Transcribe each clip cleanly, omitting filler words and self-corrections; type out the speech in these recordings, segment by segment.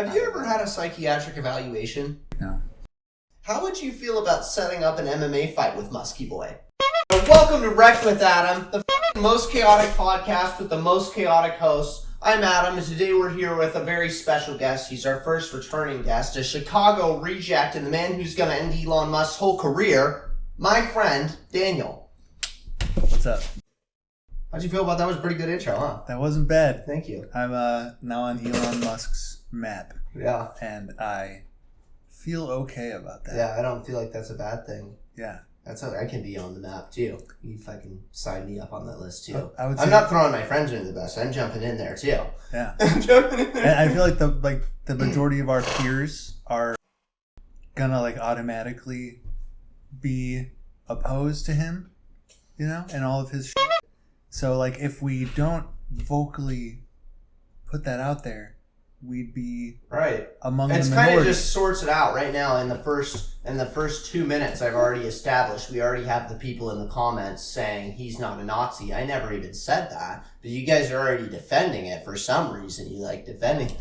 Have you ever had a psychiatric evaluation? No. How would you feel about setting up an MMA fight with Musky Boy? Welcome to Wrekt With Adam, the most chaotic podcast with the most chaotic hosts. I'm Adam, and today we're here with a very special guest. He's our first returning guest, a Chicago reject and the man who's going to end Elon Musk's whole career, my friend, Daniel. What's up? How'd you feel about that? Was a pretty good intro, huh? That wasn't bad. Thank you. I'm now on Elon Musk's map. Yeah. And I feel okay about that. Yeah, I don't feel like that's a bad thing. Yeah. That's okay. I can be on the map too. You fucking sign me up on that list too. I'm not throwing my friends into the bus. I'm jumping in there too. Yeah. I'm jumping in there. And I feel like the majority of our peers are gonna automatically be opposed to him, and all of his shit. So if we don't vocally put that out there, we'd be right among the minority. It's kind of just sorts it out right now. In the first 2 minutes, I've already established. We already have the people in the comments saying he's not a Nazi. I never even said that, but you guys are already defending it for some reason. You like defending.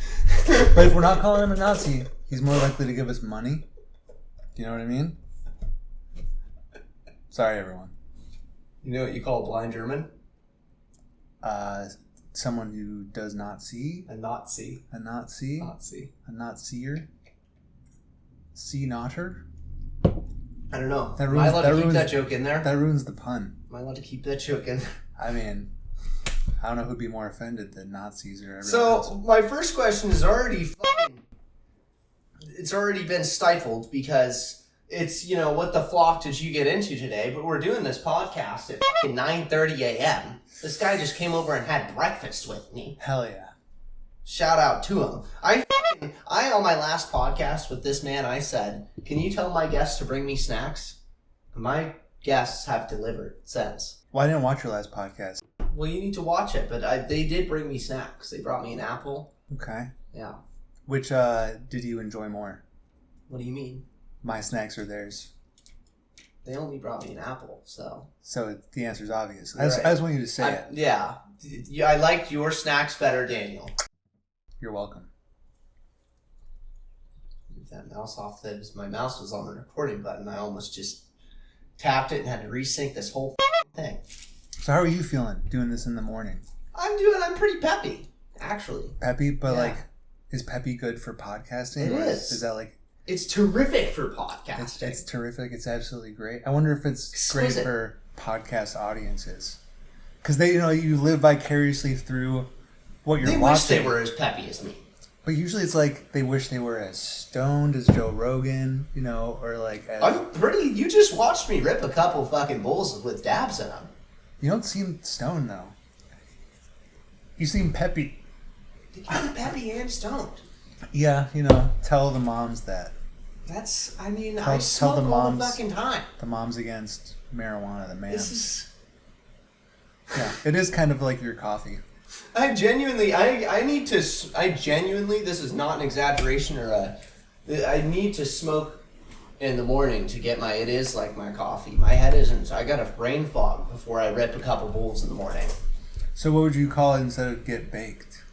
But if we're not calling him a Nazi, he's more likely to give us money. You know what I mean? Sorry, everyone. You know what you call a blind German? Someone who does not see. A Nazi. A Nazi. Nazi. A not-seer. See-notter. I don't know. Am I allowed to keep that joke in there? That ruins the pun. Am I allowed to keep that joke in there? I mean, I don't know who'd be more offended than Nazis or everyone else. So, my first question is already it's already been stifled because it's, what the flock did you get into today? But we're doing this podcast at 9:30 a.m. This guy just came over and had breakfast with me. Hell yeah. Shout out to him. I on my last podcast with this man, I said, can you tell my guests to bring me snacks? My guests have delivered since. Well, I didn't watch your last podcast. Well, you need to watch it, but they did bring me snacks. They brought me an apple. Okay. Yeah. Which did you enjoy more? What do you mean? My snacks or theirs? They only brought me an apple, so... So the answer's obvious. Right. I just want you to say it. Yeah. I liked your snacks better, Daniel. You're welcome. Move that mouse off. My mouse was on the recording button. I almost just tapped it and had to resync this whole thing. So how are you feeling doing this in the morning? I'm pretty peppy, actually. Peppy? But is peppy good for podcasting? It is. Is that It's terrific for podcasting. It's terrific. It's absolutely great. I wonder if it's exquisite. Great for podcast audiences. Because you live vicariously through what you're watching. They wish they were as peppy as me. But usually it's they wish they were as stoned as Joe Rogan, or as... I'm pretty... You just watched me rip a couple fucking bowls with dabs in them. You don't seem stoned, though. You seem peppy. You can be peppy and stoned. Yeah, tell the moms that. I smoke the all moms, the fucking time. The moms against marijuana, the mams. This is... Yeah, it is kind of like your coffee. I genuinely, this is not an exaggeration I need to smoke in the morning to get it is like my coffee. My head isn't, I got a brain fog before I rip a couple bowls in the morning. So what would you call it instead of get baked?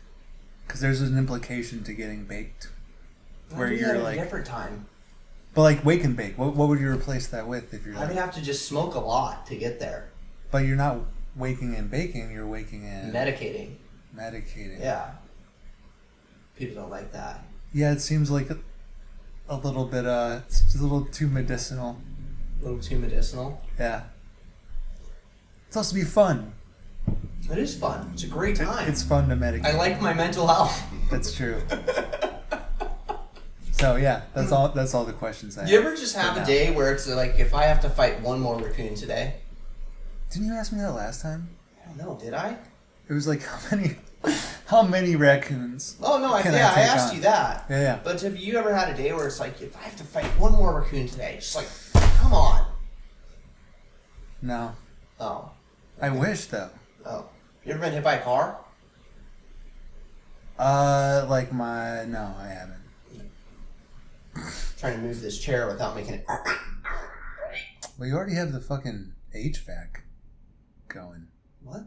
Because there's an implication to getting baked. Where you're at a different time. But wake and bake, what would you replace that with if you're I would have to just smoke a lot to get there. But you're not waking and baking, you're waking and... Medicating. Yeah. People don't like that. Yeah, it seems like a little bit, it's a little too medicinal. A little too medicinal? Yeah. It's supposed to be fun. It is fun. It's a great time. It's fun to medicate. I like my mental health. That's true. So yeah, that's all the questions I have. You ever just have a day where it's if I have to fight one more raccoon today? Didn't you ask me that last time? I don't know, did I? It was how many raccoons? Oh no, I asked you that. Yeah. But have you ever had a day where it's if I have to fight one more raccoon today, just come on. No. Oh. Okay. I wish though. Oh. You ever been hit by a car? No, I haven't. Trying to move this chair without making it. Well, you already have the fucking HVAC going. What?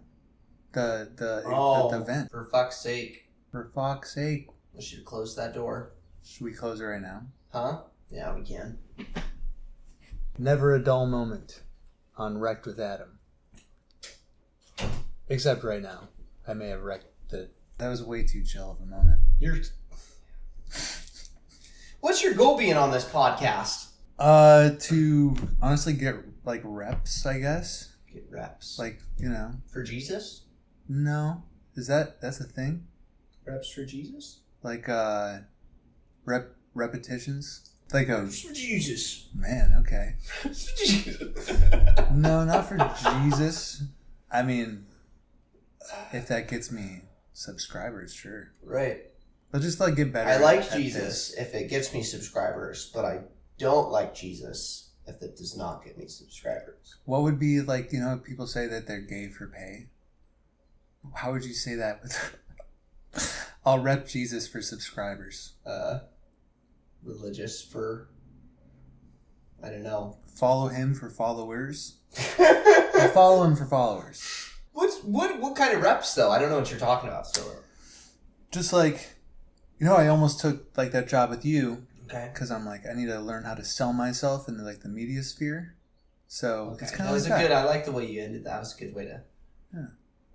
The vent. For fuck's sake. For fuck's sake. I should close that door. Should we close it right now? Huh? Yeah, we can. Never a dull moment on Wrekt with Adam. Except right now. I may have wrecked it. That was way too chill of a moment. What's your goal being on this podcast? To honestly get like reps, I guess. Get reps. Like, you know. For Jesus? No. That's a thing? Reps for Jesus? Like repetitions? Like Reps for Jesus. Man, okay. Reps for Jesus. No, not for Jesus. I mean, if that gets me subscribers, sure. Right. But just like get better. I like Jesus if it gets me subscribers, but I don't like Jesus if it does not get me subscribers. What would be like, you know, people say that they're gay for pay? How would you say that with I'll rep Jesus for subscribers? Religious for, I don't know. Follow him for followers? Or follow him for followers? What kind of reps though? I don't know what you're talking about still. Just like, you know, I almost took like that job with you. Okay. Because I'm like, I need to learn how to sell myself in like the media sphere. So Okay. it's kind That of was like a good. I like the way you ended. That was a good way to. Yeah.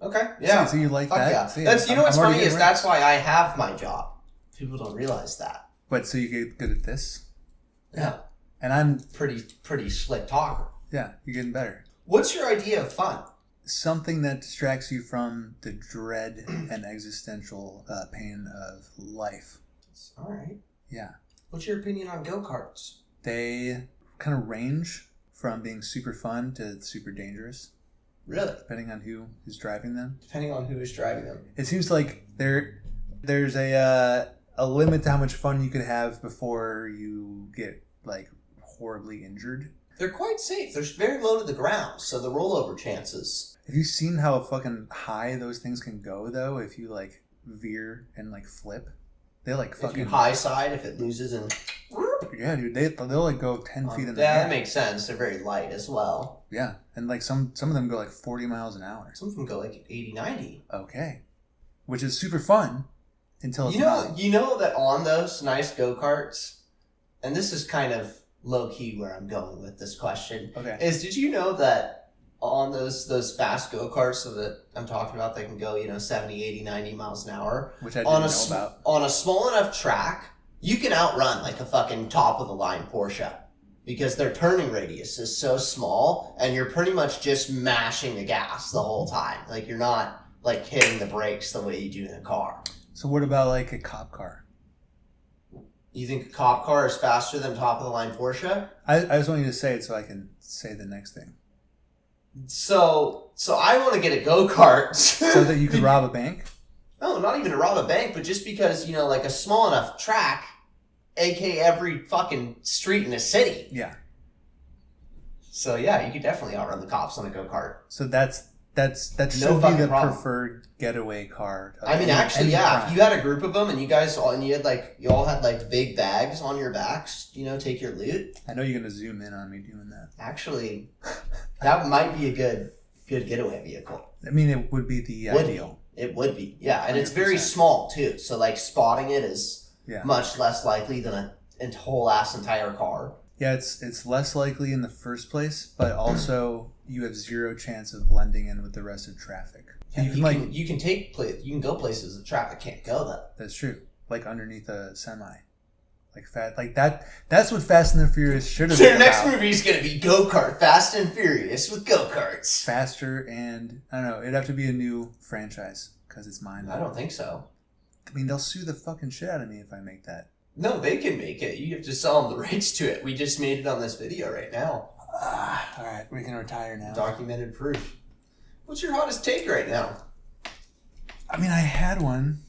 Okay. Yeah. So you like Fuck that? yeah. So, That's, you know what's funny is reps. that's why I have my job. People don't realize that. But so you get good at this? Yeah. And I'm Pretty slick talker. yeah, you're getting better. What's your idea of fun? Something that distracts you from the dread and existential pain of life. All right. Yeah. What's your opinion on go-karts? They kind of range from being super fun to super dangerous, Really? depending on who is driving them. Depending on who is driving them. It seems like there's a limit to how much fun you could have before you get like horribly injured. They're quite safe. They're very low to the ground, so the rollover chances. Have you seen how fucking high those things can go though? If you like veer and like flip, they like fucking If you high side, if it loses and. yeah, dude. They'll like go 10 feet in the Yeah, air. that makes sense. They're very light as well. Yeah, and like some of them go like 40 miles an hour. Some of them go like 80, 90. Okay, which is super fun until it's not. You know that on those nice go-karts, and this is kind of low-key where I'm going with this question, Okay. is did you know that on those fast go-karts so that I'm talking about, they can go, 70, 80, 90 miles an hour. Which I didn't know about. On a small enough track, you can outrun like a fucking top-of-the-line Porsche. Because their turning radius is so small, and you're pretty much just mashing the gas the whole time. Like, you're not, like, hitting the brakes the way you do in a car. So what about like a cop car? You think a cop car is faster than top-of-the-line Porsche? I just want you to say it so I can say the next thing. So I want to get a go-kart. So that you could rob a bank? No, not even to rob a bank, but just because, like a small enough track, aka every fucking street in a city. Yeah. So yeah, you could definitely outrun the cops on a go-kart. So that should No be fucking the problem. preferred getaway car. I mean, actually, yeah. If you had a group of them and you all had like big bags on your backs, take your loot. I know you're gonna zoom in on me doing that. Actually, that might be a good getaway vehicle. I mean, it would be the ideal. It would be, yeah, and it's 100%. very small too. So like spotting it is Yeah. much less likely than a whole ass entire car. Yeah, it's less likely in the first place, but also you have zero chance of blending in with the rest of traffic. And You can you can go places that traffic can't go though. That's true. Like underneath a semi. Like that. That's what Fast and the Furious should have So been your next about. movie is gonna be Go-Kart, Fast and Furious with go-karts. Faster and I don't know. It'd have to be a new franchise because it's mine. I don't think so. I mean, they'll sue the fucking shit out of me if I make that. No, they can make it. You have to sell them the rights to it. We just made it on this video right now. All right, we can retire now. Documented proof. What's your hottest take right now? I mean, I had one,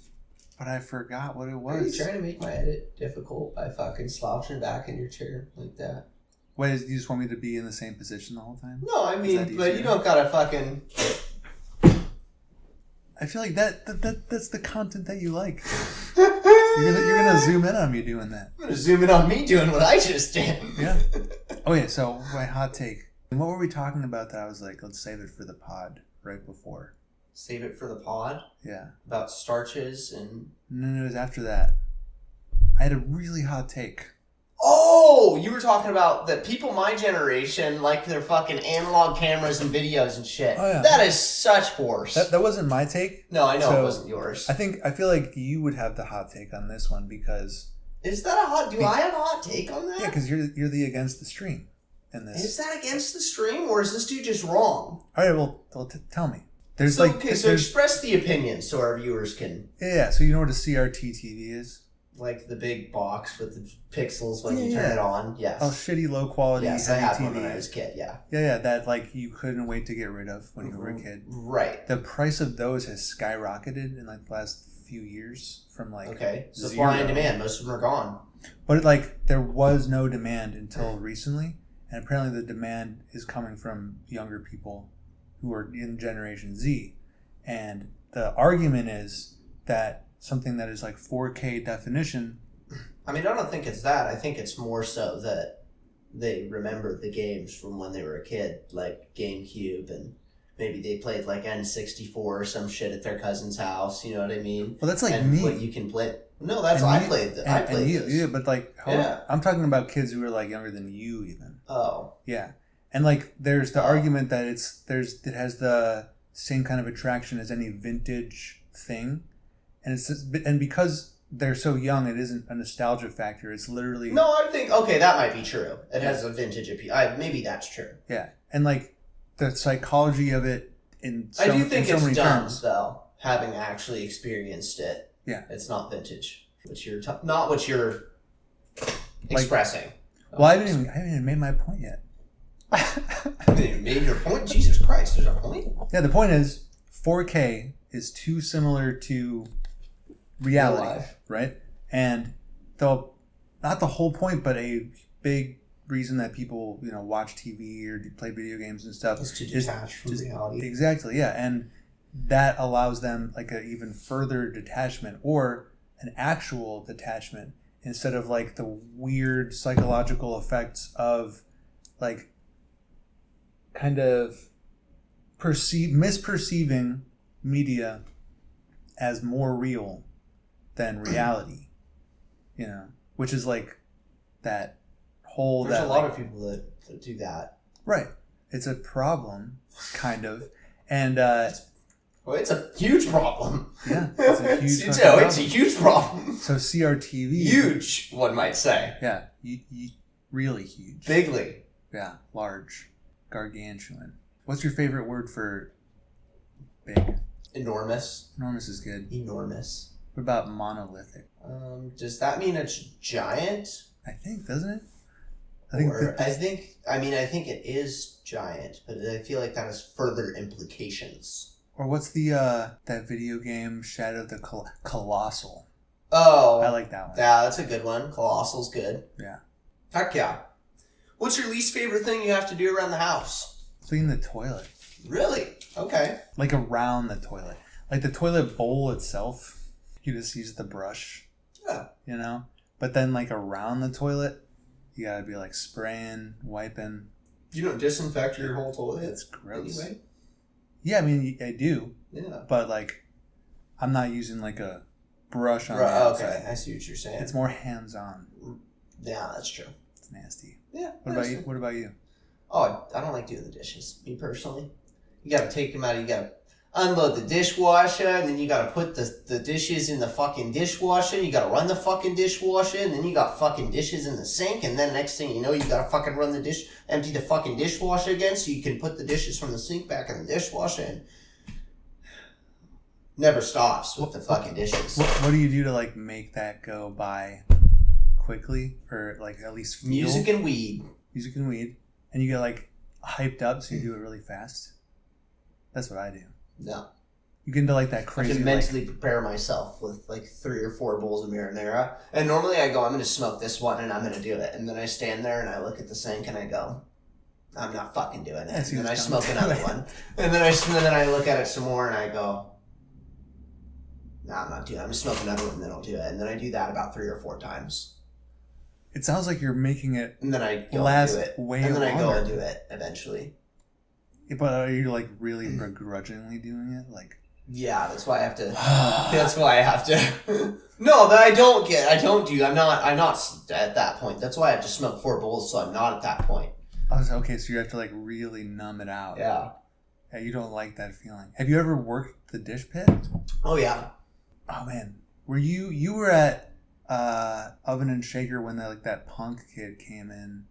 but I forgot what it was. Are you trying to make my edit difficult by fucking slouching back in your chair like that? Wait, you just want me to be in the same position the whole time? No, I that mean, but easier? you don't gotta fucking... I feel like that's the content that you like. You're gonna zoom in on me doing that. I'm gonna zoom in on me doing what I just did. Yeah. Okay, so my hot take. What were we talking about that I was like, let's save it for the pod right before? Save it for the pod? Yeah. About starches and... No, it was after that. I had a really hot take. Oh, you were talking about that people my generation like their fucking analog cameras and videos and shit. Oh, yeah. That is such horse. That wasn't my take. No, I know So, it wasn't yours. I feel like you would have the hot take on this one because... Is that a hot... Do I have a hot take on that? Yeah, because you're the against the stream in this. Is that against the stream, or is this dude just wrong? All right, well tell me. There's so express the opinion so our viewers can... Yeah, so you know what a CRT TV is? Like the big box with the pixels when you turn it on. Yes. Oh, shitty, low quality yes, I had TV. one when I was a kid, yeah. Yeah, that like you couldn't wait to get rid of when you were a kid. Right. The price of those has skyrocketed in like the last few years from like okay, supply and demand. Most of them are gone. But like there was no demand until recently, and apparently the demand is coming from younger people who are in Generation Z, and the argument is that something that is like 4K definition. I mean, I don't think it's that. I think it's more so that they remember the games from when they were a kid, like GameCube, and maybe they played like N64 or some shit at their cousin's house. You know what I mean? Well, that's like and me. What you can play. No, that's and I me, played. And, I played you, this. yeah, but like, Yeah. I'm talking about kids who are like younger than you, even. Oh. Yeah, and like, there's the argument that it has the same kind of attraction as any vintage thing. And because they're so young, it isn't a nostalgia factor. It's literally... No, I think, okay, that might be true. It has a vintage appeal. Maybe that's true. Yeah. And like the psychology of it I do think it's dumb, terms. though, having actually experienced it. Yeah. It's not vintage. Not what you're expressing. Well, I haven't even made my point yet. I haven't even made your point? Jesus Christ, there's a point? Yeah, the point is 4K is too similar to reality, right? And not the whole point, but a big reason that people watch TV or play video games and stuff is to detach from reality. Exactly, yeah, and that allows them like an even further detachment or an actual detachment instead of like the weird psychological effects of like kind of misperceiving media as more real than reality, which is like that whole... There's a lot of people that do that. Right. It's a problem, kind of. And... well, it's a huge problem. Yeah, it's a huge it's a huge problem. So CRTV... Huge, one might say. Yeah, really huge. Bigly. Yeah, large. Gargantuan. What's your favorite word for big? Enormous. Enormous is good. Enormous. What about monolithic? Does that mean it's giant? I think, doesn't it? I think it is giant, but I feel like that has further implications. Or what's the that video game Shadow of the Colossal? Oh, I like that one. Yeah, that's a good one. Colossal's good. Yeah. Heck yeah. What's your least favorite thing you have to do around the house? Clean the toilet. Really? Okay. Like around the toilet. Like the toilet bowl itself, you just use the brush. Yeah. But then like around the toilet, you gotta be like spraying, wiping. You don't disinfect your whole toilet? It's gross. Anyway? Yeah, I mean, I do. Yeah. But like, I'm not using like a brush on the outside. Okay, I see what you're saying. It's more hands-on. Yeah, that's true. It's nasty. Yeah. What about you? Oh, I don't like doing the dishes, me personally. You gotta take them out, you gotta unload the dishwasher, and then you gotta put the dishes in the fucking dishwasher, you gotta run the fucking dishwasher, and then you got fucking dishes in the sink, and then next thing you know, you gotta fucking empty the fucking dishwasher again, so you can put the dishes from the sink back in the dishwasher, and never stops with the fucking dishes. What do you do to like make that go by quickly, or like at least feel? Music and weed. And you get like hyped up, so you do it really fast. That's what I do. No. You get into like that crazy... I can mentally prepare myself with like 3 or 4 bowls of marinara. And normally I go, I'm going to smoke this one and I'm going to do it. And then I stand there and I look at the sink and I go, I'm not fucking doing it. And then I smoke another one. And then I look at it some more and I go, no, I'm not doing it. I'm going to smoke another one and then I'll do it. And then I do that about 3 or 4 times. It sounds like you're making it and then I go last and do it. way and then longer. I go and do it eventually. But are you like really begrudgingly doing it? Like, Yeah, that's why I have to. That's why I have to. No, that I don't get. I don't do. I'm not at that point. That's why I have to smoke 4 bowls, so I'm not at that point. Oh, okay, so you have to like really numb it out. Yeah. Yeah, you don't like that feeling. Have you ever worked the dish pit? Oh yeah. Oh man, were you were at Oven and Shaker when that punk kid came in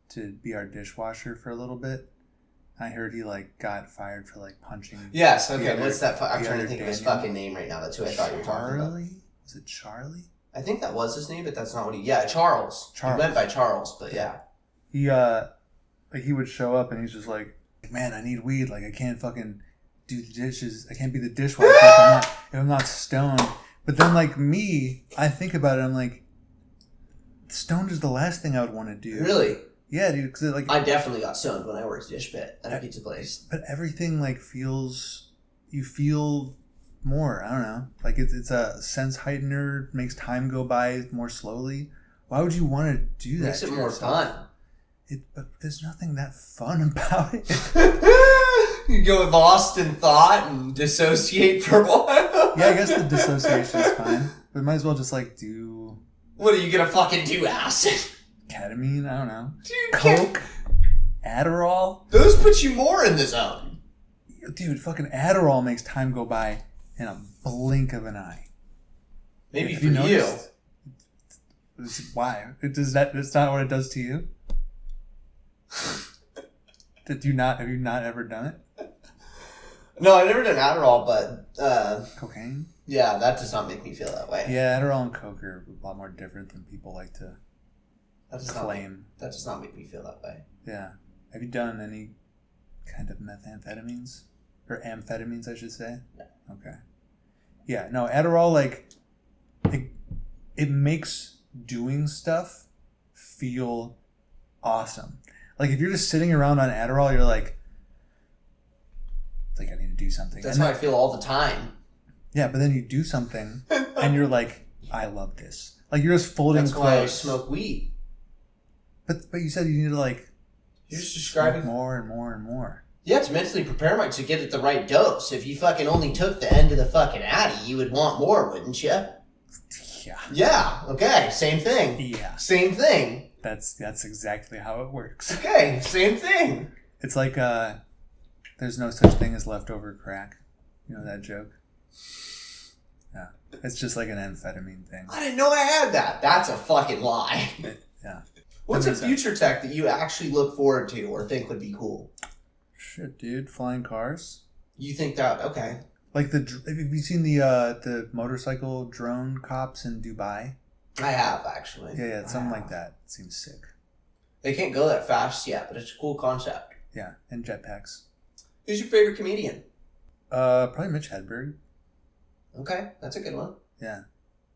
to be our dishwasher for a little bit? I heard he got fired for punching. Yes. Okay. What's that? I'm trying to think of his fucking name right now. That's who I thought you were talking about. Charlie? Was it Charlie? I think that was his name, but that's not what he. Yeah, Charles. He went by Charles, but yeah. He would show up and he's just like, man, I need weed. I can't fucking do the dishes. I can't be the dishwasher if I'm not stoned. But then me, I think about it. I'm like, stoned is the last thing I would want to do. Really? Yeah, dude. Cause I definitely got stoned when I worked dish pit at a pizza place. But everything you feel more. I don't know. It's a sense heightener. Makes time go by more slowly. Why would you want to do that? Makes it more fun. But there's nothing that fun about it. You go lost in thought and dissociate for a while. Yeah, I guess the dissociation is fine. But might as well just do. What are you gonna fucking do? Acid? Ketamine? I don't know. Dude, Coke? Adderall? Those put you more in the zone. Dude, fucking Adderall makes time go by in a blink of an eye. Maybe for you. Why? It's not what it does to you? Have you not ever done it? No, I've never done Adderall, but cocaine? Yeah, that does not make me feel that way. Yeah, Adderall and Coke are a lot more different than people like to claim. That does not make me feel that way. Yeah. Have you done any kind of methamphetamines? Or amphetamines, I should say? No. Okay. Yeah, no, Adderall, it makes doing stuff feel awesome. If you're just sitting around on Adderall, you're like, I need to do something. That's how I feel all the time. Yeah, but then you do something, and you're like, I love this. You're just folding That's clothes. why I smoke weed. But you said you need to You're just describing more and more and more. Yeah, to mentally prepare to get it the right dose. If you fucking only took the end of the fucking Addy, you would want more, wouldn't you? Yeah. Yeah. Okay. Same thing. Yeah. Same thing. That's exactly how it works. Okay. Same thing. It's there's no such thing as leftover crack. You know that joke? Yeah. It's just an amphetamine thing. I didn't know I had that. That's a fucking lie. Yeah. What's a future tech that you actually look forward to or think would be cool? Shit, dude. Flying cars. You think that? Okay. Have you seen the motorcycle drone cops in Dubai? I have, actually. Yeah, something like that. It seems sick. They can't go that fast yet, but it's a cool concept. Yeah, and jetpacks. Who's your favorite comedian? Probably Mitch Hedberg. Okay, that's a good one. Yeah.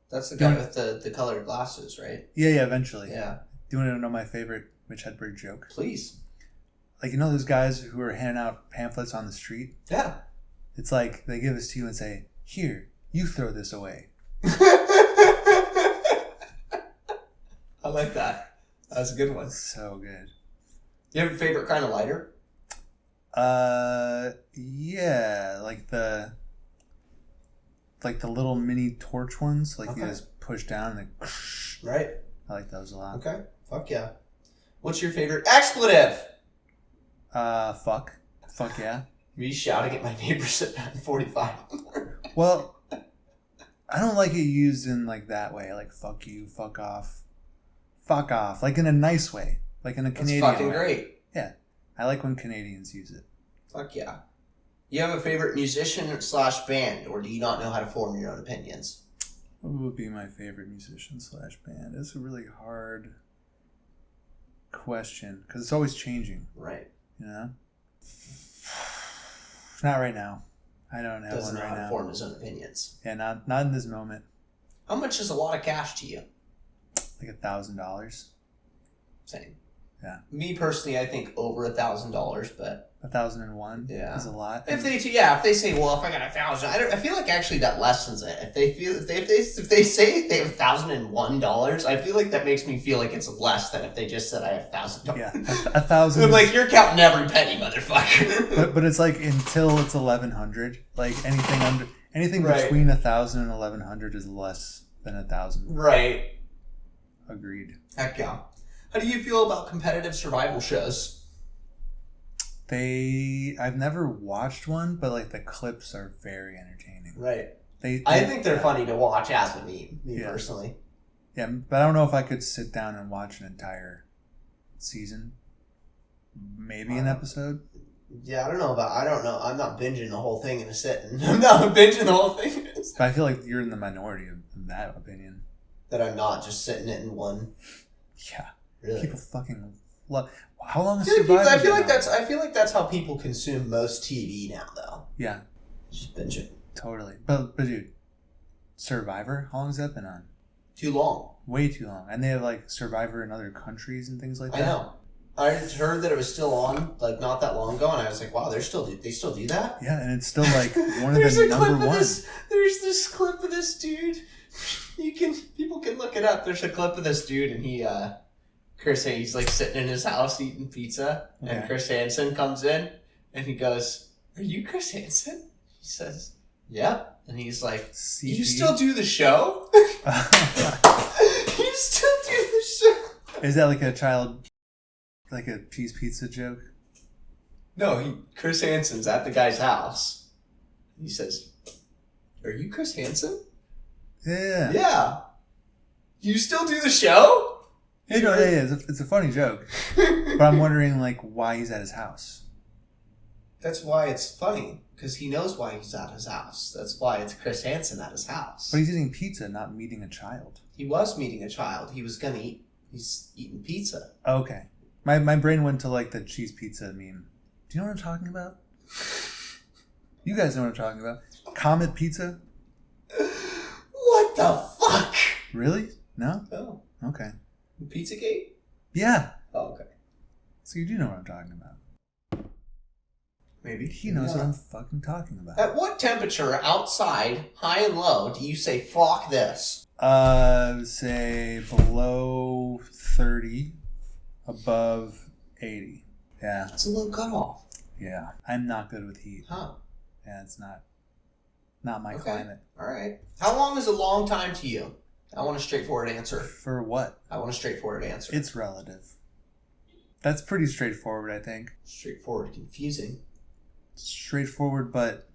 That's the guy with the colored glasses, right? Yeah, eventually. Yeah. Do you want to know my favorite Mitch Hedberg joke? Please. Those guys who are handing out pamphlets on the street? Yeah. It's they give this to you and say, here, you throw this away. I like that. That's a good one. So good. You have a favorite kind of lighter? Yeah, the little mini torch ones, Okay. you just push down and Right. I like those a lot. Okay. Fuck yeah. What's your favorite expletive? Fuck yeah. Were you shouting at my neighbors at 45? Well, I don't like it used in that way, fuck you, fuck off, in a nice way, in a Canadian That's fucking way. great. Yeah, I like when Canadians use it. Fuck yeah. You have a favorite musician / band, or do you not know how to form your own opinions? What would be my favorite musician / band? It's a really hard question because it's always changing. Right. You know? Not right now. I don't have Doesn't one know right how to now. form his own opinions. Yeah, not in this moment. How much is a lot of cash to you? $1,000. Same. Yeah. Me personally, I think over $1,000, but 1,001 is a lot. If they say, well, if I got 1,000, I feel like actually that lessens it. If they say they have $1,001, I feel like that makes me feel like it's less than if they just said I have $1,000. Yeah, 1,000. I'm like, you're counting every penny, motherfucker. but it's like until it's 1,100, like anything between 1,000 and 1,100 is less than 1,000. Right. Agreed. Heck yeah. How do you feel about competitive survival shows? I've never watched one, but like the clips are very entertaining. Right. I think they're funny to watch as a meme, personally. Yeah, but I don't know if I could sit down and watch an entire season. Maybe an episode. Yeah, I don't know. I'm not binging the whole thing in a sitting. I'm not binging the whole thing. But I feel like you're in the minority of that opinion. That I'm not just sitting it in one. Yeah. Really? People fucking love. How long is Survivor? I feel like that's how people consume most TV now, though. Yeah. Just binge it. Totally. But dude, Survivor, how long has that been on? Too long. Way too long. And they have like Survivor in other countries and things like that. I know. I heard that it was still on like not that long ago, and I was like, "Wow, they still do that." Yeah, and it's still like one of the number one. There's this clip of this dude. People can look it up. There's a clip of this dude, and he's like sitting in his house eating pizza, and Chris Hansen comes in, and he goes, "Are you Chris Hansen?" He says, "Yeah," and he's like, CP? "You still do the show? You still do the show?" Is that like a child? Like a cheese pizza joke? No, Chris Hansen's at the guy's house. He says, "Are you Chris Hansen?" Yeah. Yeah. You still do the show? Yeah, it's a funny joke. But I'm wondering like why he's at his house. That's why it's funny, because he knows why he's at his house. That's why it's Chris Hansen at his house. But he's eating pizza, not meeting a child. He was meeting a child. He's eating pizza. Okay. My brain went to like the cheese pizza meme. Do you know what I'm talking about? You guys know what I'm talking about. Comet pizza? What the fuck? Really? No? Oh. Okay. Pizzagate? Yeah. Oh, okay. So you do know what I'm talking about. Maybe. He knows what I'm fucking talking about. At what temperature outside, high and low, do you say fuck this? Say below 30. Above 80. Yeah. That's a low cutoff. Yeah. I'm not good with heat. Huh. Yeah, it's not my climate. All right. How long is a long time to you? I want a straightforward answer. For what? I want a straightforward answer. It's relative. That's pretty straightforward, I think. Straightforward, confusing. Straightforward, but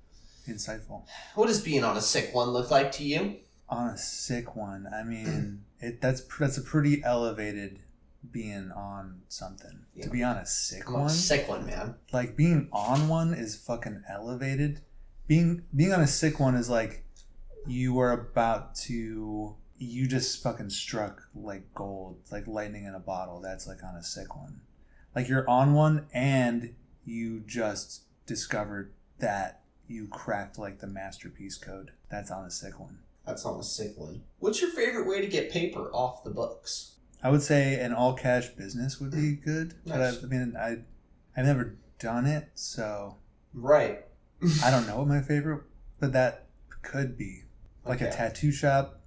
insightful. What does being on a sick one look like to you? On a sick one, I mean, that's a pretty elevated being on something. Yeah. To be on a sick one. Sick one, man. Like being on one is fucking elevated. Being on a sick one is like you just fucking struck like gold, like lightning in a bottle. That's like on a sick one. Like you're on one and you just discovered that you cracked like the masterpiece code. That's on a sick one. That's on a sick one. What's your favorite way to get paper off the books? I would say an all cash business would be good. Nice. But I've never done it, so right. I don't know what my favorite, but that could be like a tattoo shop,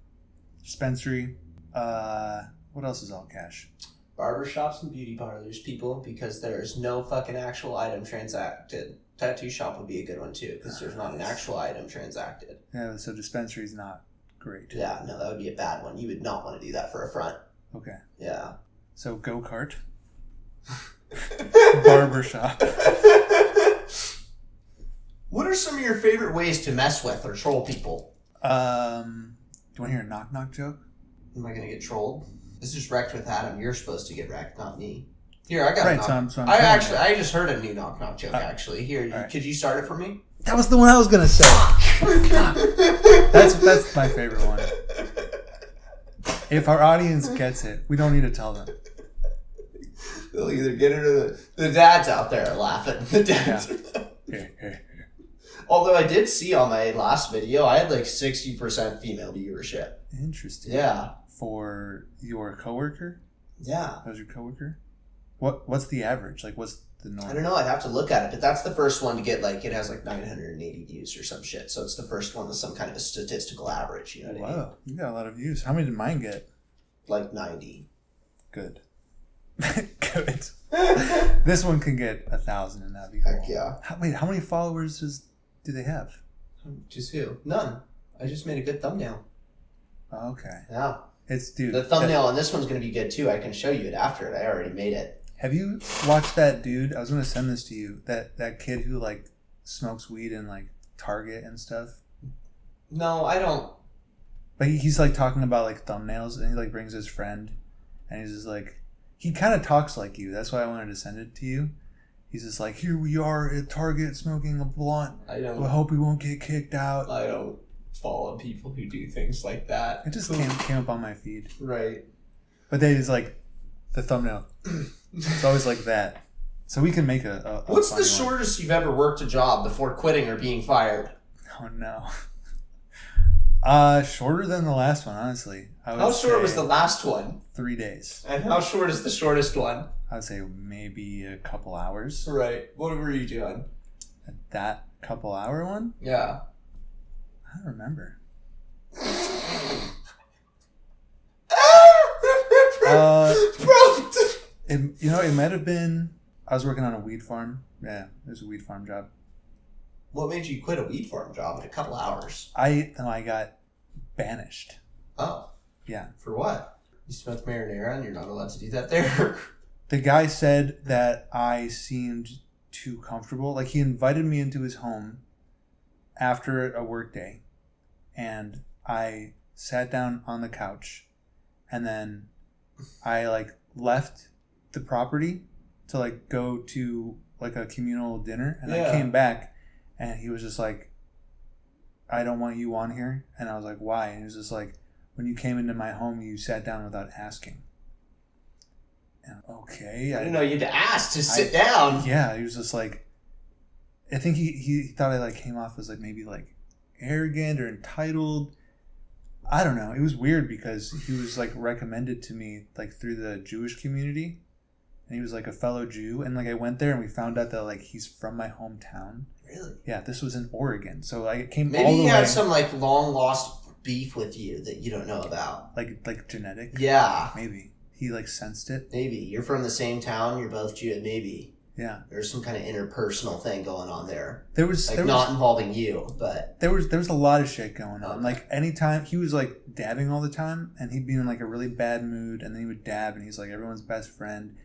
dispensary. What else is all cash? Barbershops and beauty parlors, people, because there's no fucking actual item transacted. Tattoo shop would be a good one too, because there's not an actual item transacted. Yeah, so dispensary is not great. Yeah, no, that would be a bad one. You would not want to do that for a front. Okay. Yeah. So Go-Kart. Barbershop. What are some of your favorite ways to mess with or troll people? Do you want to hear a knock-knock joke? Am I going to get trolled? This is Wrekt with Adam. You're supposed to get wrecked, not me. Here, I got a knock. I just heard a new knock-knock joke, actually. Here, right. Could you start it for me? That was the one I was going to say. That's my favorite one. If our audience gets it, we don't need to tell them. They'll either get it or the dads out there are laughing. The dads. Yeah. Although I did see on my last video, I had like 60% female viewership. Interesting. Yeah. For your coworker? Yeah. That was your coworker? What's the average? Like, what's the norm? I don't know. I'd have to look at it, but that's the first one to get like it has like 980 views or some shit. So it's the first one with some kind of a statistical average. You know what I mean? Wow, you got a lot of views. How many did mine get? Like 90. Good. Good. This one can get 1,000, and that'd be cool. Heck yeah. How many followers do they have? Just who? None. I just made a good thumbnail. Oh, okay. Yeah. Dude. The thumbnail on this one's going to be good too. I can show you it after it. I already made it. Have you watched that dude? I was going to send this to you. That kid who like smokes weed in like Target and stuff. No, I don't. But he's like talking about like thumbnails, and he like brings his friend, and he's just like, he kind of talks like you. That's why I wanted to send it to you. He's just like, here we are at Target smoking a blunt. I hope we won't get kicked out. I don't follow people who do things like that. It just came up on my feed. Right. But then it's like the thumbnail. It's always like that. So we can make a What's the shortest you've ever worked a job before quitting or being fired? Oh no. Shorter than the last one, honestly. How short was the last one? 3 days. And how short is the shortest one? I would say maybe a couple hours. Right. What were you doing? That couple hour one? Yeah. I don't remember. It might have been. I was working on a weed farm. Yeah, it was a weed farm job. What made you quit a weed farm job in a couple hours? I got banished. Oh. Yeah. For what? You smoked marinara and you're not allowed to do that there? The guy said that I seemed too comfortable. Like, he invited me into his home after a work day, and I sat down on the couch, and then I like left the property to like go to like a communal dinner, and I came back, and he was just like, I don't want you on here. And I was like, why? And he was just like, when you came into my home, you sat down without asking. And okay. I didn't know you had to ask to sit down. Yeah, he was just like, I think he thought I like came off as like maybe like arrogant or entitled. I don't know. It was weird because he was like recommended to me like through the Jewish community, and he was like a fellow Jew, and like I went there and we found out that like he's from my hometown. Really? Yeah, this was in Oregon, so like it came maybe all the way. Maybe he had some like long lost beef with you that you don't know about. Like genetic. Yeah. Maybe he like sensed it. Maybe you're from the same town. You're both Jew. Maybe. Yeah. There's some kind of interpersonal thing going on there. There was not involving you, but there was a lot of shit going on. Okay. Like anytime he was like dabbing all the time, and he'd be in like a really bad mood, and then he would dab, and he's like everyone's best friend,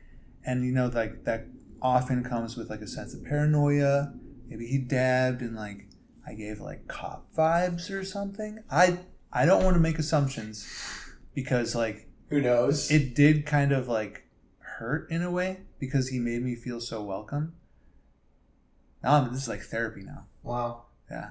and you know like that often comes with like a sense of paranoia. Maybe he dabbed and like I gave like cop vibes or something. I don't want to make assumptions because like who knows? It did kind of like hurt in a way because he made me feel so welcome. Now this is like therapy now. Wow. Yeah.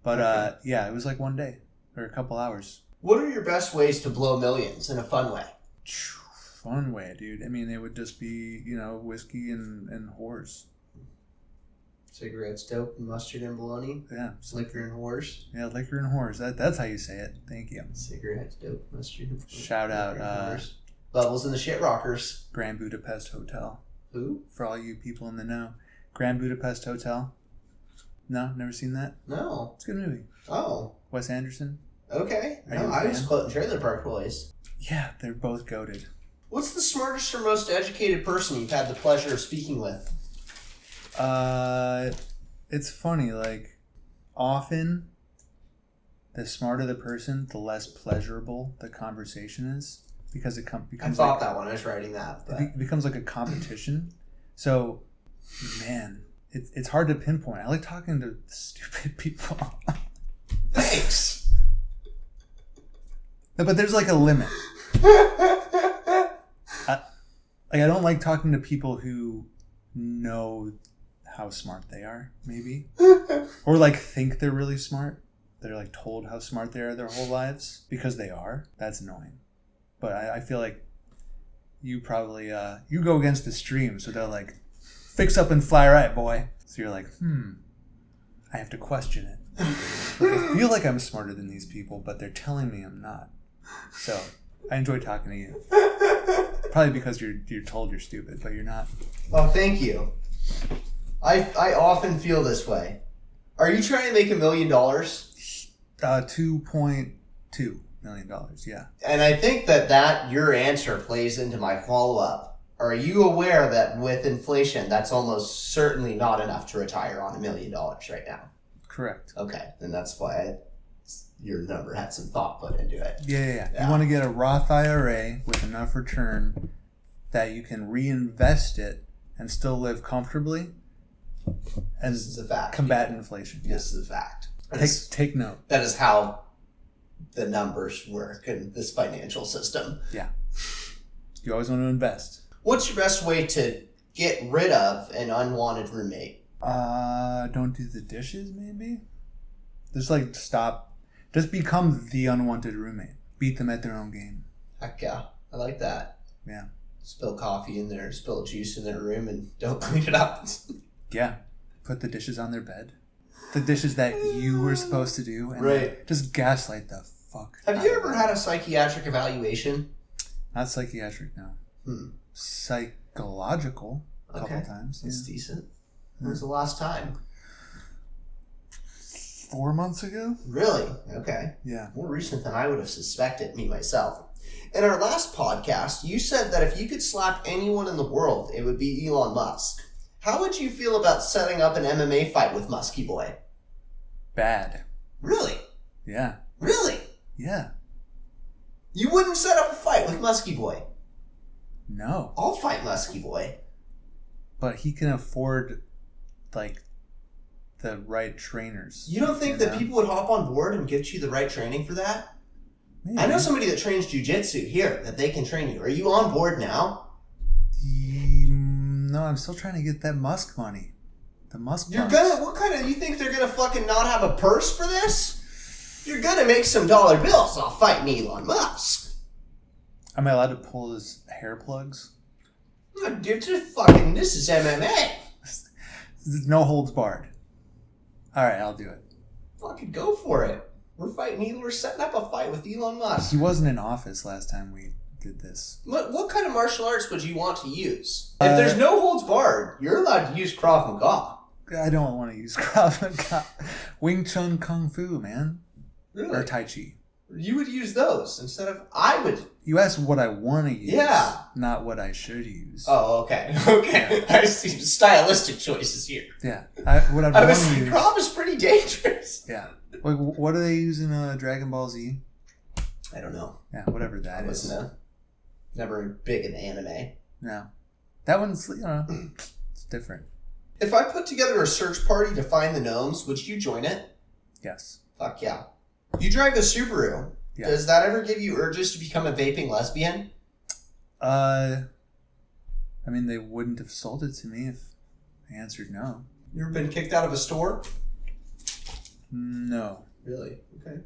But yeah, it was like one day or a couple hours. What are your best ways to blow millions in a fun way? Fun way, dude. I mean, it would just be, whiskey and whores. Cigarettes, dope, and mustard and bologna. Yeah. Liquor and whores. Yeah, liquor and whores. That's how you say it. Thank you. Cigarettes, dope, mustard and bologna. Shout out Bubbles and the Shit Rockers. Grand Budapest Hotel. Who? For all you people in the know. Grand Budapest Hotel. No, never seen that? No. It's a good movie. Oh. Wes Anderson. Okay. No, I was quoting Trailer Park Boys. Yeah, they're both goated. What's the smartest or most educated person you've had the pleasure of speaking with? It's funny, like, often the smarter the person, the less pleasurable the conversation is. Because it becomes I thought that when I was writing that. But... It becomes like a competition. So, man, it's hard to pinpoint. I like talking to stupid people. Thanks. No, but there's like a limit. I don't like talking to people who know how smart they are, maybe. Or like think they're really smart. They're like told how smart they are their whole lives. Because they are. That's annoying. But I feel like you probably, you go against the stream, so they're like, fix up and fly right, boy. So you're like, I have to question it. Like, I feel like I'm smarter than these people, but they're telling me I'm not. So I enjoy talking to you. Probably because you're told you're stupid, but you're not. Oh, thank you. I often feel this way. Are you trying to make $1 million? $2.2 million. Yeah. And I think that your answer plays into my follow-up. Are you aware that with inflation, that's almost certainly not enough to retire on $1 million right now? Correct. Okay, then that's why your number had some thought put into it. Yeah. You want to get a Roth IRA with enough return that you can reinvest it and still live comfortably. And this is a fact. Combat inflation. This is a fact. Take note. That is how the numbers work in this financial system. Yeah. You always want to invest. What's your best way to get rid of an unwanted roommate? Don't do the dishes, maybe? Just stop. Just become the unwanted roommate. Beat them at their own game. Heck yeah. I like that. Yeah. Spill coffee in there, spill juice in their room, and don't clean it up. Yeah. Put the dishes on their bed. The dishes that you were supposed to do. And right. Just gaslight the fuck. Have you ever had a psychiatric evaluation? Not psychiatric, no. Psychological. A couple times. That's decent. When was the last time? 4 months ago. Really? Okay. Yeah. More recent than I would have suspected, me myself. In our last podcast, you said that if you could slap anyone in the world, it would be Elon Musk. How would you feel about setting up an MMA fight with Musky Boy? Bad. Really? Yeah. Really? Yeah. You wouldn't set up a fight with Musky Boy? No. I'll fight Musky Boy. But he can afford, the right trainers. You don't think that people would hop on board and get you the right training for that? Maybe. I know somebody that trains jiu-jitsu here, that they can train you. Are you on board now? No, I'm still trying to get that Musk money. The Musk you think they're gonna fucking not have a purse for this? You're gonna make some dollar bills off fighting Elon Musk. Am I allowed to pull his hair plugs? This is MMA. No holds barred. Alright, I'll do it. Fucking go for it. We're setting up a fight with Elon Musk. He wasn't in office last time we did this. What kind of martial arts would you want to use? If there's no holds barred, you're allowed to use Krav Maga. I don't want to use Krav Maga. Wing Chun Kung Fu, man. Really? Or Tai Chi. You would use those instead of... I would... You asked what I want to use. Yeah. Not what I should use. Oh, okay. Okay. I see stylistic choices here. Yeah. What I'd want to use... Krav is pretty dangerous. Yeah. What do they use in Dragon Ball Z? I don't know. Yeah, whatever that is. Never big in anime. No. That one's, it's different. If I put together a search party to find the gnomes, would you join it? Yes. Fuck yeah. You drive a Subaru. Yeah. Does that ever give you urges to become a vaping lesbian? They wouldn't have sold it to me if I answered no. You ever been kicked out of a store? No. Really? Okay.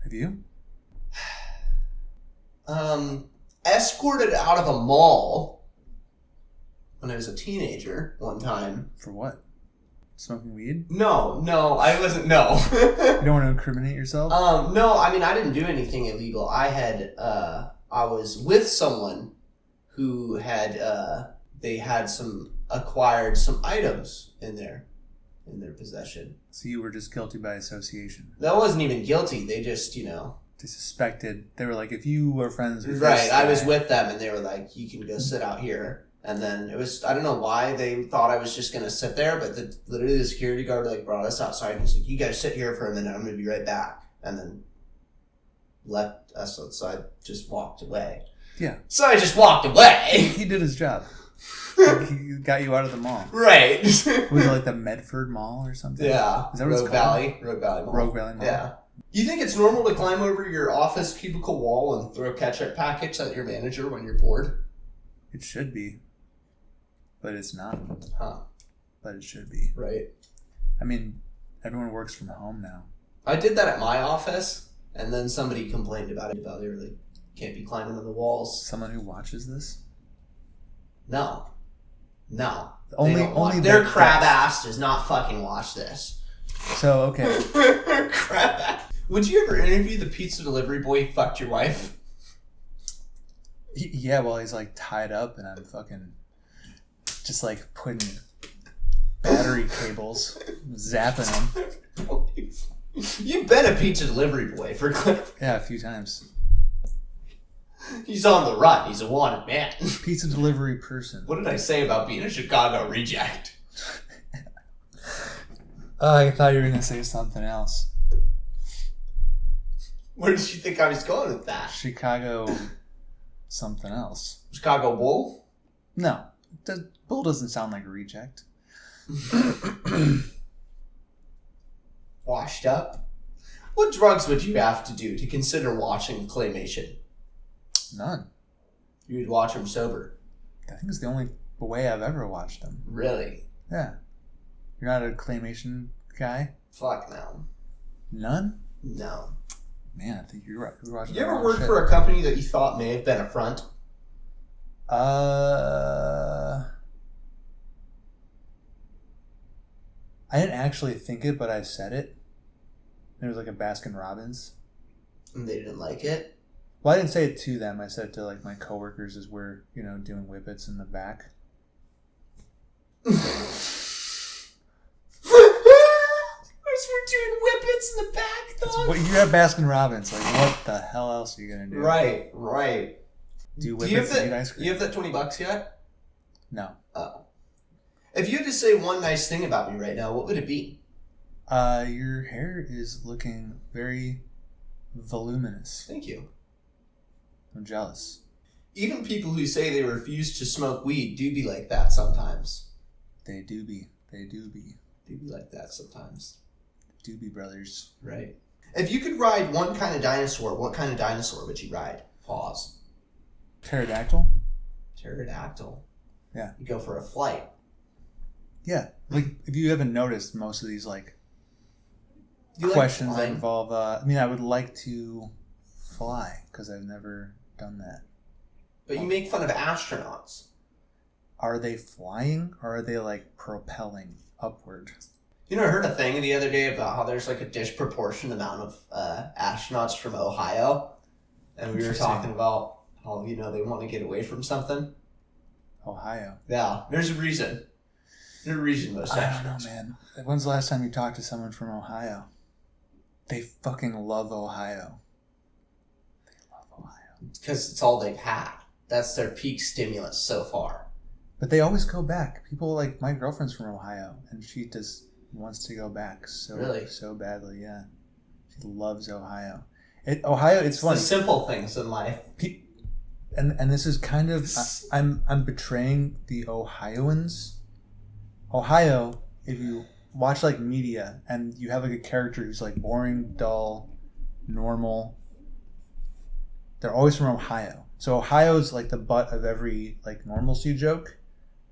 Have you? Escorted out of a mall when I was a teenager one time. For what? Smoking weed? No, I wasn't. No. You don't want to incriminate yourself? No. I didn't do anything illegal. I was with someone who had they had acquired some items in their possession. So you were just guilty by association. That wasn't even guilty. They just, They suspected. They were like, if you were friends with right, I was with them, and they were like, you can go sit out here. And then it was, I don't know why they thought I was just going to sit there, but literally the security guard brought us outside and was like, you guys sit here for a minute, I'm going to be right back. And then left us outside, just walked away. Yeah. So I just walked away. He did his job. He got you out of the mall. Right. Was it like the Medford Mall or something? Yeah. Is that what it's called? Rogue Valley Mall. Rogue Valley Mall. Yeah. You think it's normal to climb over your office cubicle wall and throw ketchup packets at your manager when you're bored? It should be. But it's not. Huh. But it should be. Right. Everyone works from home now. I did that at my office, and then somebody complained about it. They were like, can't be climbing on the walls. Someone who watches this? No. Only their crab ass does not fucking watch this. So, okay. Crab ass. Would you ever interview the pizza delivery boy who fucked your wife? Yeah, well, he's like tied up, and I'm fucking just like putting battery cables, zapping him. You've been a pizza delivery boy for Cliff. Yeah, a few times. He's on the run. He's a wanted man. Pizza delivery person. What did I say about being a Chicago reject? I thought you were going to say something else. Where did you think I was going with that? Chicago something else. Chicago Bull? No. The bull doesn't sound like a reject. Washed up? What drugs would you have to do to consider watching Claymation? None. You would watch them sober? I think it's the only way I've ever watched them. Really? Yeah. You're not a Claymation guy? Fuck no. None? No. Man, I think you're right. You're watching You ever worked for a company that you thought may have been a front? I didn't actually think it, but I said it. It was like a Baskin Robbins. And they didn't like it? Well, I didn't say it to them. I said it to like my coworkers as we're, doing whippets in the back. We're doing whippets in the back, dog. What, you're at Baskin Robbins. Like, what the hell else are you going to do? Right. Do whippets and eat ice cream? You have that $20 yet? No. Oh. If you had to say one nice thing about me right now, what would it be? Your hair is looking very voluminous. Thank you. I'm jealous. Even people who say they refuse to smoke weed do be like that sometimes. They do be. Do be like that sometimes. Doobie Brothers. Right. If you could ride one kind of dinosaur, what kind of dinosaur would you ride? Pause. Pterodactyl? Pterodactyl. Yeah. You go for a flight. Yeah. Like, if you haven't noticed, most of these, questions that involve... I would like to fly, because I've never done that. But you make fun of astronauts. Are they flying, or are they, propelling upward? You know, I heard a thing the other day about how there's, a disproportionate amount of astronauts from Ohio. And we were talking about how, they want to get away from something. Ohio. Yeah, there's a reason. There's a reason most astronauts. I don't know, man. When's the last time you talked to someone from Ohio? They fucking love Ohio. Because it's all they've had. That's their peak stimulus so far. But they always go back. People my girlfriend's from Ohio, and she just wants to go back so badly. Yeah, she loves Ohio. Ohio, it's funny. The simple things in life. And this is kind of I'm betraying the Ohioans. Ohio, if you watch media and you have a character who's boring, dull, normal, they're always from Ohio. So Ohio's the butt of every normalcy joke,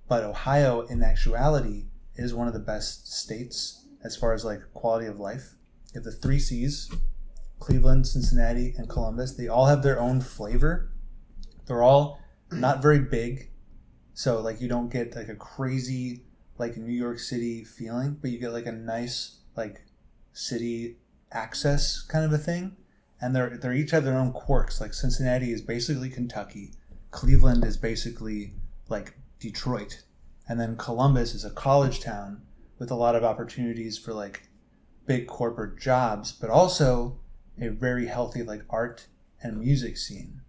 but Ohio in actuality is one of the best states as far as quality of life. You have the 3 C's, Cleveland, Cincinnati, and Columbus. They all have their own flavor. They're all not very big, so you don't get a crazy New York City feeling, but you get a nice city access kind of a thing. And they each have their own quirks. Cincinnati is basically Kentucky. Cleveland is basically Detroit. And then Columbus is a college town with a lot of opportunities for big corporate jobs, but also a very healthy art and music scene.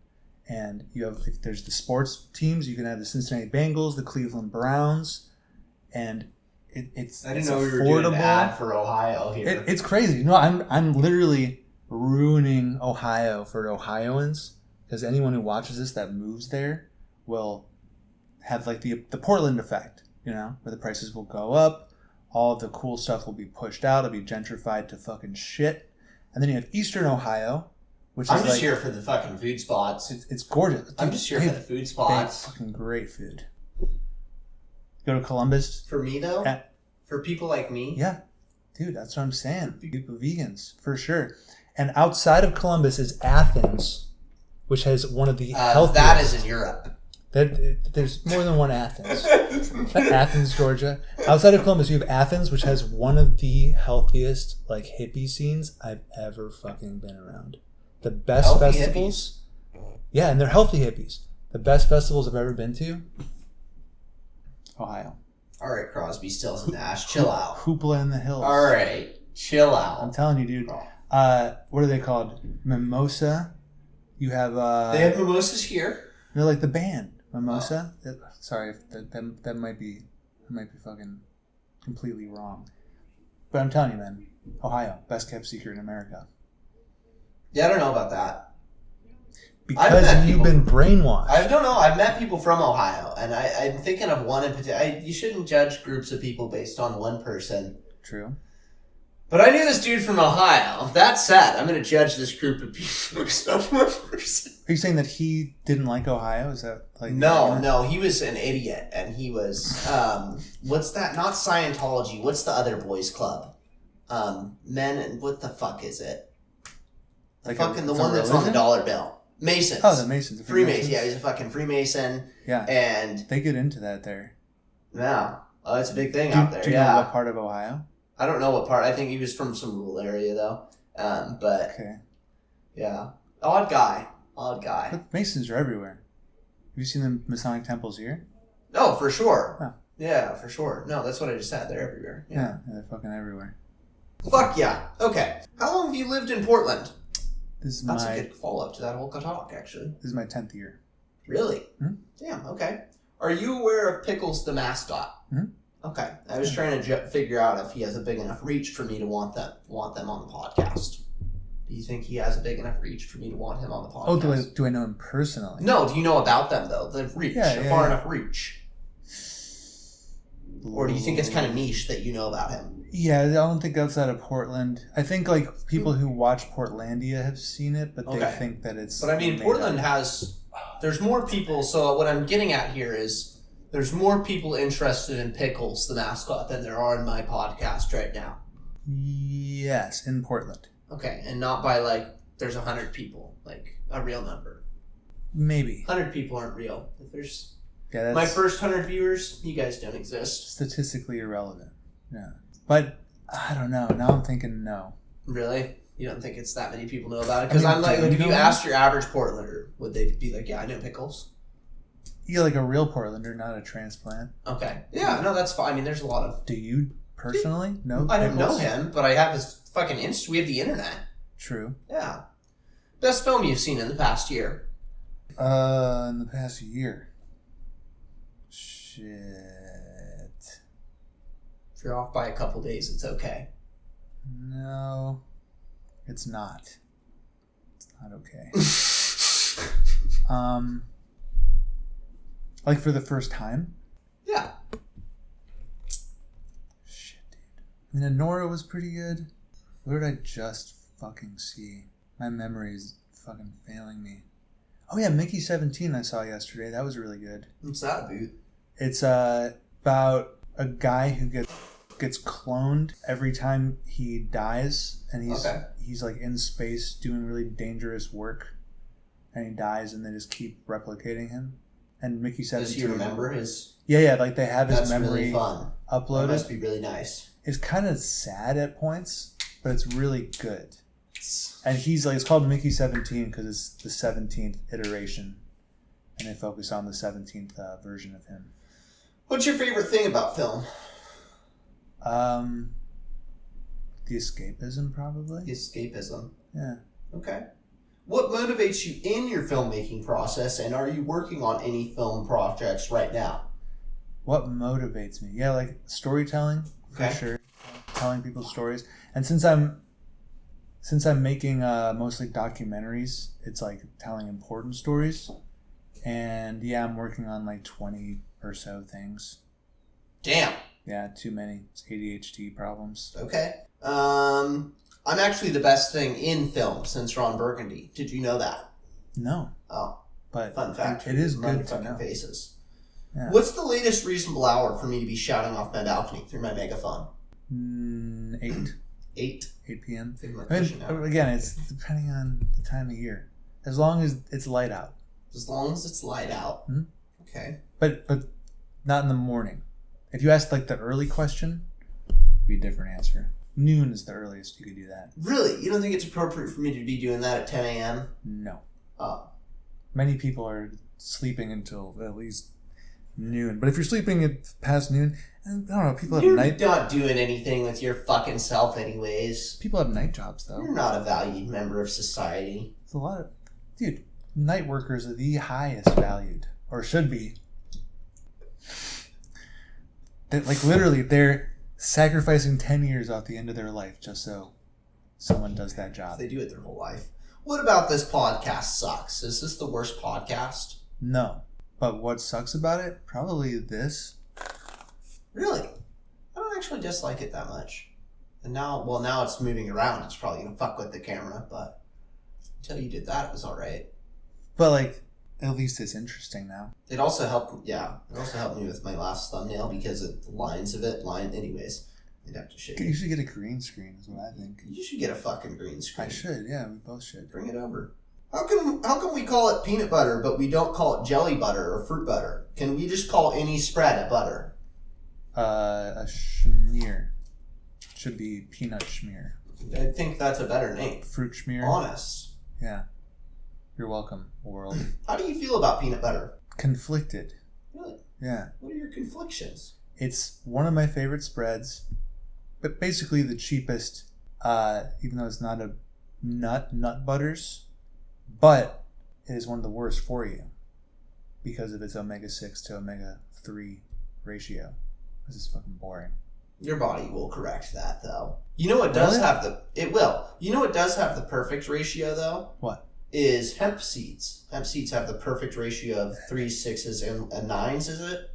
And you have, if there's the sports teams, you can have the Cincinnati Bengals, the Cleveland Browns, and it's I didn't know we were doing an ad for Ohio here. It's crazy. No, I'm literally ruining Ohio for Ohioans, because anyone who watches this that moves there will have the Portland effect, where the prices will go up, all of the cool stuff will be pushed out, it'll be gentrified to fucking shit. And then you have Eastern Ohio, which I'm just here for the fucking food spots. It's gorgeous. Dude, I'm just here for the food spots. Fucking great food. Go to Columbus. For me though? For people like me? Yeah. Dude, that's what I'm saying. People vegans, for sure. And outside of Columbus is Athens, which has one of the healthiest... That is in Europe. There's more than one Athens. Athens, Georgia. Outside of Columbus, you have Athens, which has one of the healthiest hippie scenes I've ever fucking been around. The best Healthy festivals. Hippies. Yeah, and they're healthy hippies. The best festivals I've ever been to? Ohio. All right, Crosby, Stills, and Nash, chill out. Hoopla in the hills. All right, chill out. I'm telling you, dude. What are they called? Mimosa. You have. They have mimosas here. They're like the band Mimosa. Sorry, that might be fucking completely wrong. But I'm telling you, man. Ohio, best kept secret in America. Yeah, I don't know about that. Because you've been brainwashed. I don't know. I've met people from Ohio, and I'm thinking of one in particular. You shouldn't judge groups of people based on one person. True. But I knew this dude from Ohio. That said, I'm going to judge this group of people based on one person. Are you saying that he didn't like Ohio? Is that like... No, he was an idiot, and he was... what's that? Not Scientology. What's the other boys' club? Men and... What the fuck is it? The one that's on the dollar bill. Masons. Oh, the Masons. The Freemasons. Yeah, he's a fucking Freemason. Yeah. And... They get into that there. Yeah. Oh, it's a big thing out there. Do you know what part of Ohio? I don't know what part. I think he was from some rural area, though. But... Okay. Yeah. Odd guy. But Masons are everywhere. Have you seen the Masonic temples here? Oh, for sure. Oh. Yeah, for sure. No, that's what I just said. They're everywhere. Yeah, they're fucking everywhere. Fuck yeah. Okay. How long have you lived in Portland? That's a good follow-up to that whole talk, actually. This is my 10th year. Really? Mm-hmm. Damn, okay. Are you aware of Pickles the mascot? Mm-hmm. Okay. I was trying to figure out if he has a big enough reach for me to want them on the podcast. Do you think he has a big enough reach for me to want him on the podcast? Oh, do I know him personally? No, do you know about them, though? The reach, far enough reach. Or do you think it's kind of niche that you know about him? Yeah, I don't think outside of Portland. I think like people who watch Portlandia have seen it, but they think that it's... But I mean, Portland has... There's more people, so what I'm getting at here is there's more people interested in Pickles, the mascot, than there are in my podcast right now. Yes, in Portland. Okay, and not by like, there's 100 people, like a real number. Maybe. 100 people aren't real. If there's... Yeah, that's my first 100 viewers, you guys don't exist. Statistically irrelevant. Yeah. But, I don't know. Now I'm thinking no. Really? You don't think it's that many people know about it? Because I'm like, if you asked your average Portlander, would they be like, yeah, I know Pickles? Yeah, like a real Portlander, not a transplant. Okay. Yeah, no, that's fine. I mean, there's a lot of... Do you personally know I Pickles? don't know him, but I have his fucking we have the internet. True. Yeah. Best film you've seen in the past year? In the past year. Shit. If you're off by a couple days, it's okay. No, it's not. It's not okay. Like for the first time? Yeah. Shit, dude. I mean, Nora was pretty good. What did I just fucking see? My memory is fucking failing me. Oh yeah, Mickey 17 I saw yesterday. That was really good. What's that about? It's about a guy who gets cloned every time he dies, and he's like in space doing really dangerous work, and he dies, and they just keep replicating him. And Mickey 17. Does he remember his? Yeah. Like they have his memory really fun. uploaded. That must be really nice. It's kind of sad at points, but it's really good. And he's like, it's called Mickey 17 because it's the 17th iteration, and they focus on the 17th version of him. What's your favorite thing about film? The escapism, probably. The escapism. Yeah. Okay. What motivates you in your filmmaking process, and are you working on any film projects right now? What motivates me? Yeah, like storytelling, for sure. Telling people's stories. And since I'm making mostly documentaries, it's like telling important stories. And yeah, I'm working on like 20 or so things. Damn. Yeah, too many. It's ADHD problems. Okay. I'm actually the best thing in film since Ron Burgundy. Did you know that? No. Oh. But fun fact. It is good to know. Faces. Yeah. What's the latest reasonable hour for me to be shouting off my balcony through my megaphone? 8. 8? 8 p.m. I mean, again, it's depending on the time of year. As long as it's light out. As long as it's light out. Mm-hmm. Okay. But not in the morning. If you asked like the early question, it'd be a different answer. Noon is the earliest you could do that. Really? You don't think it's appropriate for me to be doing that at 10 a.m.? No. Oh. many people are sleeping until at least noon. But if you're sleeping at past noon, I don't know, people have night... You're not doing anything with your fucking self anyways. People have night jobs, though. You're not a valued member of society. It's a lot of... Dude, night workers are the highest valued. Or should be. Like, literally, they're sacrificing 10 years off the end of their life just so someone does that job. They do it their whole life. What about this podcast sucks? Is this the worst podcast? No. But what sucks about it? Probably this. Really? I don't actually dislike it that much. And now it's moving around. It's probably going to fuck with the camera, but until you did that, it was alright. But, like, at least it's interesting now. It also helped, me with my last thumbnail because the lines of it, anyways. They'd have to shit. You should get a green screen is what I think. You should get a fucking green screen. I should, yeah, we both should. Bring it over. How come we call it peanut butter, but we don't call it jelly butter or fruit butter? Can we just call any spread a butter? A schmear. Should be peanut schmear. I think that's a better name. Fruit schmear. Honest. Yeah. You're welcome, world. How do you feel about peanut butter? Conflicted. Really? Yeah. What are your conflictions? It's one of my favorite spreads, but basically the cheapest, even though it's not a nut butters, but it is one of the worst for you because of its omega-6 to omega-3 ratio. This is fucking boring. Your body will correct that, though. You know what does have it will. You know what does have the perfect ratio, though? What? Is hemp seeds. Hemp seeds have the perfect ratio of 3, 6s, and 9s, is it?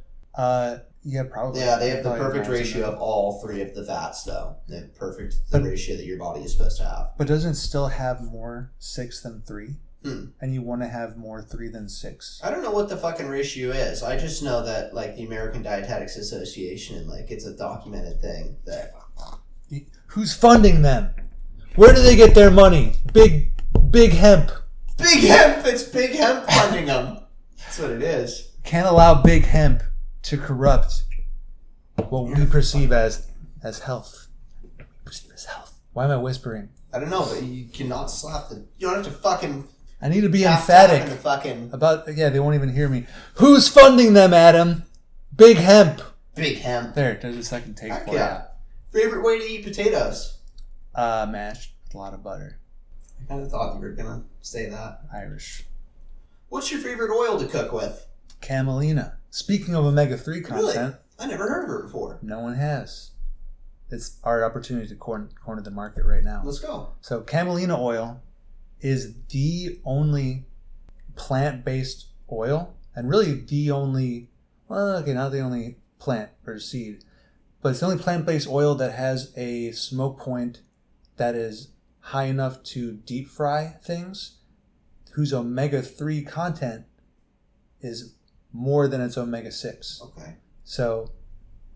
Yeah, probably. Yeah, they have the perfect ratio of all 3 of the fats, though. They have the ratio that your body is supposed to have. But doesn't it still have more 6 than 3? Hmm. And you want to have more 3 than 6. I don't know what the fucking ratio is. I just know that, like, the American Dietetics Association, like, it's a documented thing that... Who's funding them? Where do they get their money? Big hemp. Big hemp! It's big hemp funding them. That's what it is. Can't allow big hemp to corrupt what we perceive as health. We perceive as health. Why am I whispering? I don't know, but you cannot slap the... You don't have to fucking... I need to be emphatic about... Yeah, they won't even hear me. Who's funding them, Adam? Big hemp. Big hemp. There, there's a second take for yeah. Favorite way to eat potatoes? Mashed with a lot of butter. I kind of thought you were going to say that. Irish. What's your favorite oil to cook with? Camelina. Speaking of omega-3 content... Really? I never heard of her before. No one has. It's our opportunity to corner the market right now. Let's go. So camelina oil is the only plant-based oil, and really the only, not the only plant or seed, but it's the only plant-based oil that has a smoke point that is high enough to deep fry things, whose omega-3 content is more than its omega-6. Okay. So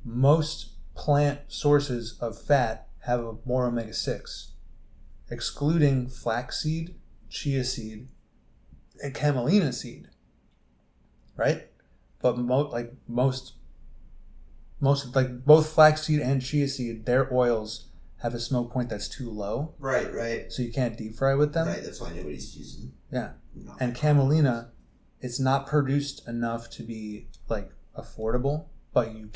most plant sources of fat have more omega-6, excluding flaxseed, chia seed, and camelina seed, right? But most both flaxseed and chia seed, their oils have a smoke point that's too low. Right. So you can't deep fry with them. Right, that's why nobody's using. Yeah. And camelina, it's not produced enough to be like affordable, but it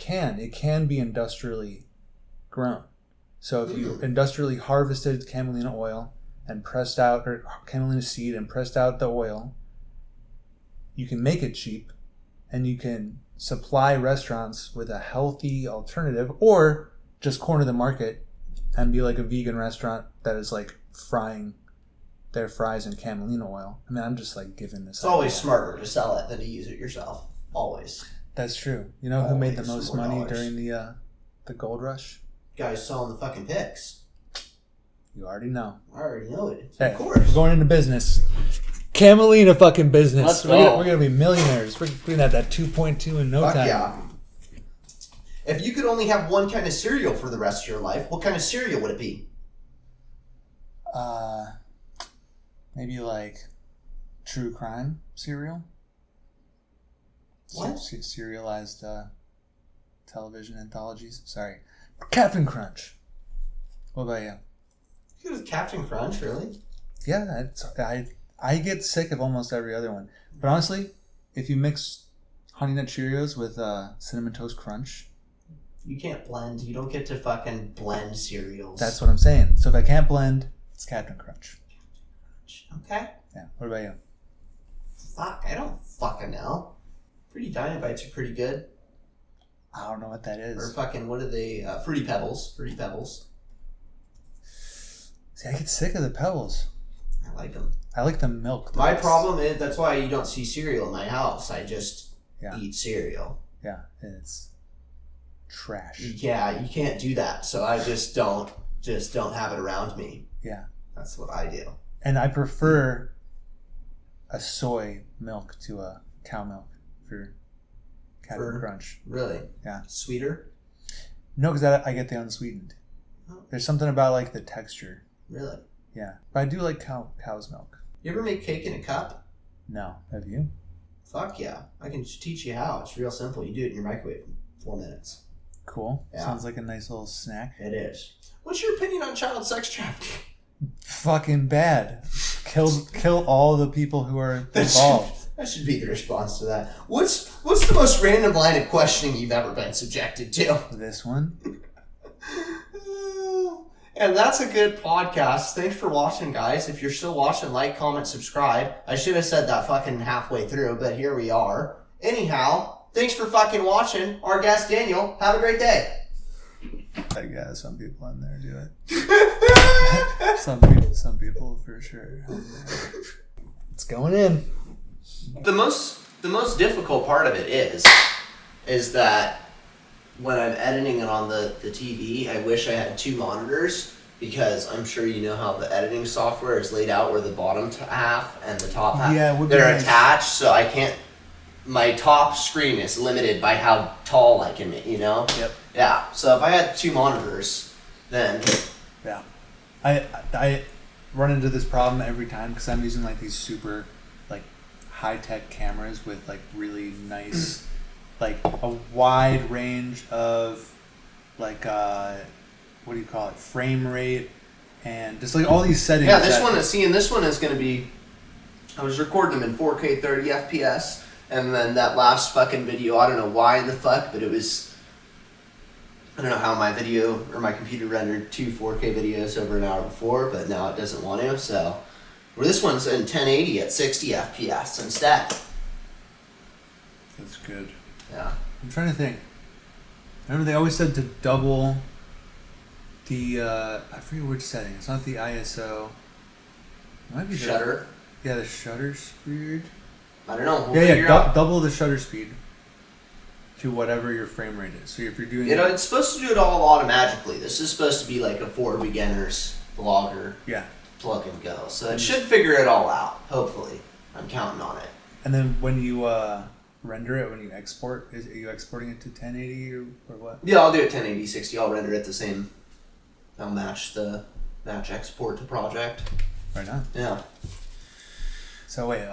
can be industrially grown. So if you industrially harvested camelina oil and pressed out, or camelina seed and pressed out the oil, you can make it cheap and you can supply restaurants with a healthy alternative, or just corner the market and be like a vegan restaurant that is like frying their fries in camelina oil. I mean, I'm just like giving this. It's always smarter to sell it than to use it yourself. Always. That's true. You know who made the most money during the gold rush? Guys selling the fucking picks. You already know. I already know it. Hey, of course. We're going into business. Camelina fucking business. Let's go. We're going to be millionaires. We're going to have that 2.2 in no time. Yeah. If you could only have one kind of cereal for the rest of your life, what kind of cereal would it be? Maybe like true crime cereal. What? Serialized television anthologies. Sorry. Captain Crunch. What about you? You go with Captain Crunch, really? Yeah, I get sick of almost every other one. But honestly, if you mix Honey Nut Cheerios with Cinnamon Toast Crunch... You can't blend. You don't get to fucking blend cereals. That's what I'm saying. So if I can't blend, it's Captain Crunch. Okay. Yeah. What about you? Fuck, I don't fucking know. Fruity Dino-Bites are pretty good. I don't know what that is. Or fucking, what are they? Fruity Pebbles. Fruity Pebbles. See, I get sick of the Pebbles. I like them. I like the milk. My problem is, that's why you don't see cereal in my house. I just eat cereal. Yeah, and it's trash. Yeah, you can't do that. So I just don't have it around me. Yeah. That's what I do. And I prefer a soy milk to a cow milk for Captain Crunch. Really? Yeah. Sweeter? No, because I get the unsweetened. Oh. There's something about like the texture. Really? Yeah. But I do like cow's milk. You ever make cake in a cup? No. Have you? Fuck yeah. I can teach you how. It's real simple. You do it in your microwave in 4 minutes. Cool. Yeah. Sounds like a nice little snack. It is. What's your opinion on child sex trafficking? Fucking bad. Kill all the people who are involved. That should be the response to that. What's the most random line of questioning you've ever been subjected to? This one. And that's a good podcast. Thanks for watching, guys. If you're still watching, like, comment, subscribe. I should have said that fucking halfway through, but here we are. Anyhow, thanks for fucking watching. Our guest, Daniel. Have a great day. I guess some people in there do it. some people for sure. It's going in. The most difficult part of it is that when I'm editing it on the TV, I wish I had 2 monitors, because I'm sure you know how the editing software is laid out, where the bottom half and the top half, they're attached, so I can't, my top screen is limited by how tall I can make, you know? Yep. Yeah, so if I had 2 monitors, then... Yeah. I run into this problem every time, because I'm using like these super like high-tech cameras with like really nice... like a wide range of like what do you call it, frame rate, and just like all these settings. Yeah, this one is going to be, I was recording them in 4K 30 FPS, and then that last fucking video, I don't know why the fuck, but it was, I don't know how my video or my computer rendered 2 4K videos over an hour before, but now it doesn't want to, so this one's in 1080 at 60 FPS instead. That's good. Yeah. I'm trying to think. Remember they always said to double the I forget which setting. It's not the ISO. It might be shutter. The shutter speed. I don't know. We'll figure out. Double the shutter speed to whatever your frame rate is. So if you're doing it's supposed to do it all automatically. This is supposed to be like a for beginners vlogger. Yeah. Plug and go. So it should figure it all out. Hopefully, I'm counting on it. And then when you render it, when you export, are you exporting it to 1080 or what? Yeah, I'll do it 1080, 60. I'll render it the same. I'll match export to project. Right on. Yeah. So wait,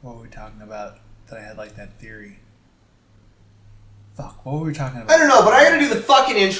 what were we talking about? That I had like that theory. Fuck, what were we talking about? I don't know, but I gotta do the fucking intro.